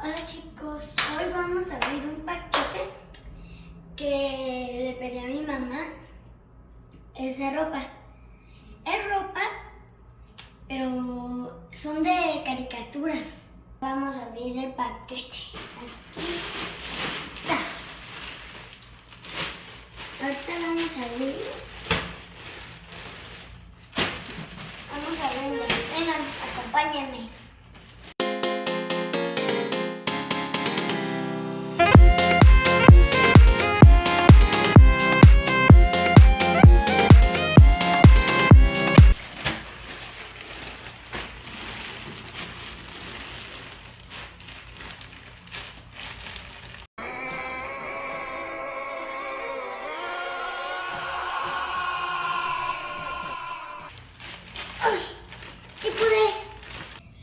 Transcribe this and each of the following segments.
Hola chicos, hoy vamos a abrir un paquete que le pedí a mi mamá. Es de ropa. Es ropa, pero son de caricaturas. Vamos a abrir el paquete. Aquí está. Ahorita vamos a abrirlo. Vamos a abrirlo. Vengan, acompáñenme. ¡Ay! ¿Qué pude?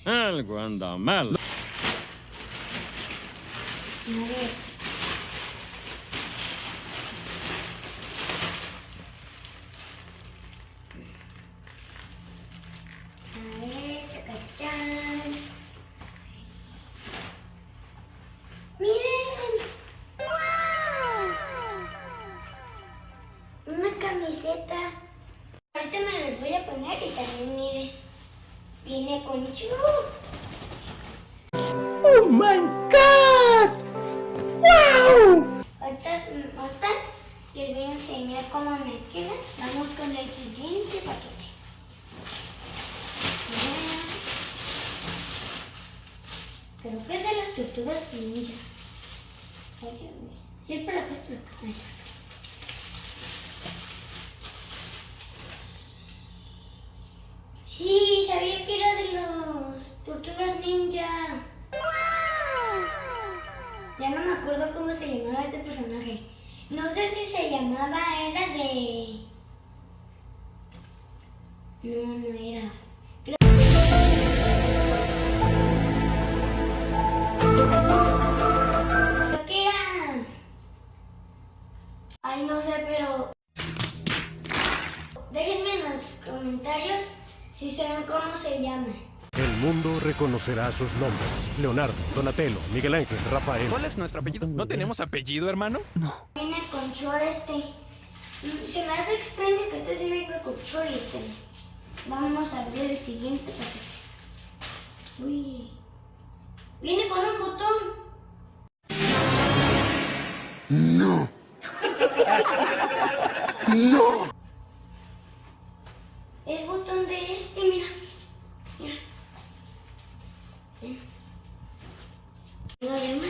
Algo anda mal. A ver. A ver, chacachán. ¡Miren! ¡Wow! Una camiseta. Ahorita me las voy a poner y también, miren, viene con short. ¡Oh my God! ¡Wow! Ahorita les voy a enseñar cómo me queda. Vamos con el siguiente paquete. Creo que es de las tortugas ninja. Ay, Dios mío. Siempre la puesto acá. Ahí está. Sí, sabía que era de los tortugas ninja. Ya no me acuerdo cómo se llamaba este personaje. No sé si se llamaba, era de... No era. Creo que era... Ay, no sé, pero... Déjenme en los comentarios si saben cómo se llama. El mundo reconocerá sus nombres. Leonardo, Donatello, Miguel Ángel, Rafael. ¿Cuál es nuestro apellido? ¿No tenemos apellido, hermano? No. Viene con short este. Se me hace extraño que este sí venga con short este. Vamos a abrir el siguiente paquete. Uy. Viene con un botón. No. No. El botón de este, mira. Mira. Ven. Lo demás.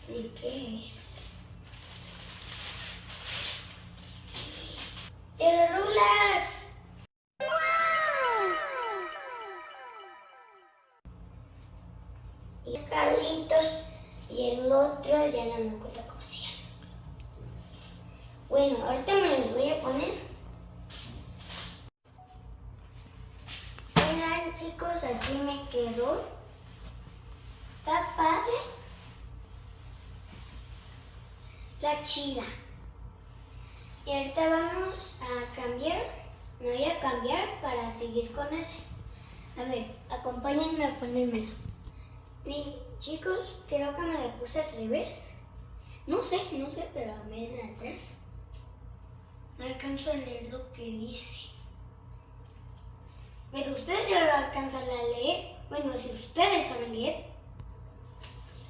¿Y qué es? ¡El Rulax! Y Carlitos y el otro ya no me acuerdo cómo se llama. Bueno, ahorita me los voy a poner. Miren chicos, así me quedó. Está padre. Está chida. Y ahorita vamos a cambiar. Me voy a cambiar para seguir con ese. A ver, acompáñenme a ponérmela. Miren, chicos, creo que me la puse al revés. No sé, pero miren atrás. No alcanzo a leer lo que dice. Pero ustedes ya lo alcanzan a leer. Bueno, si ustedes saben leer.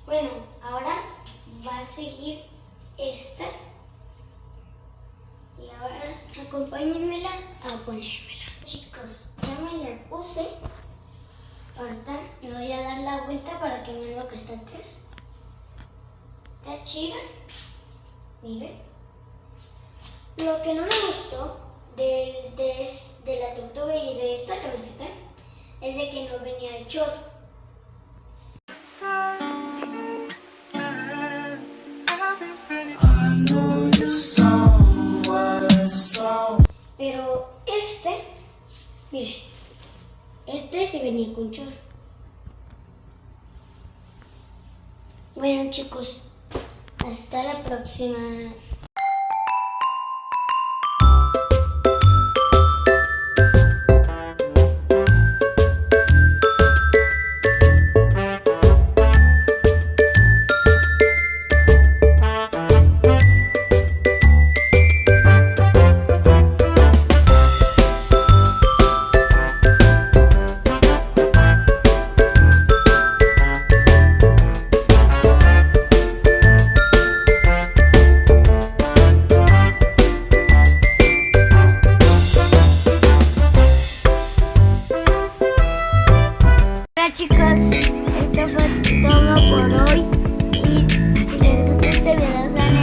Bueno, ahora va a seguir esta. Y ahora acompáñenmela a ponérmela. Chicos, ya me la puse. Ahorita le voy a dar la vuelta para que vean lo que está atrás. Está chida. Miren. Lo que no me gustó de la tortuga y de esta camiseta es de que no venía el short. Pero miren, este sí venía con short. Bueno chicos, hasta la próxima. Hola chicos, esto fue todo por hoy. Y si les gustó este video, dale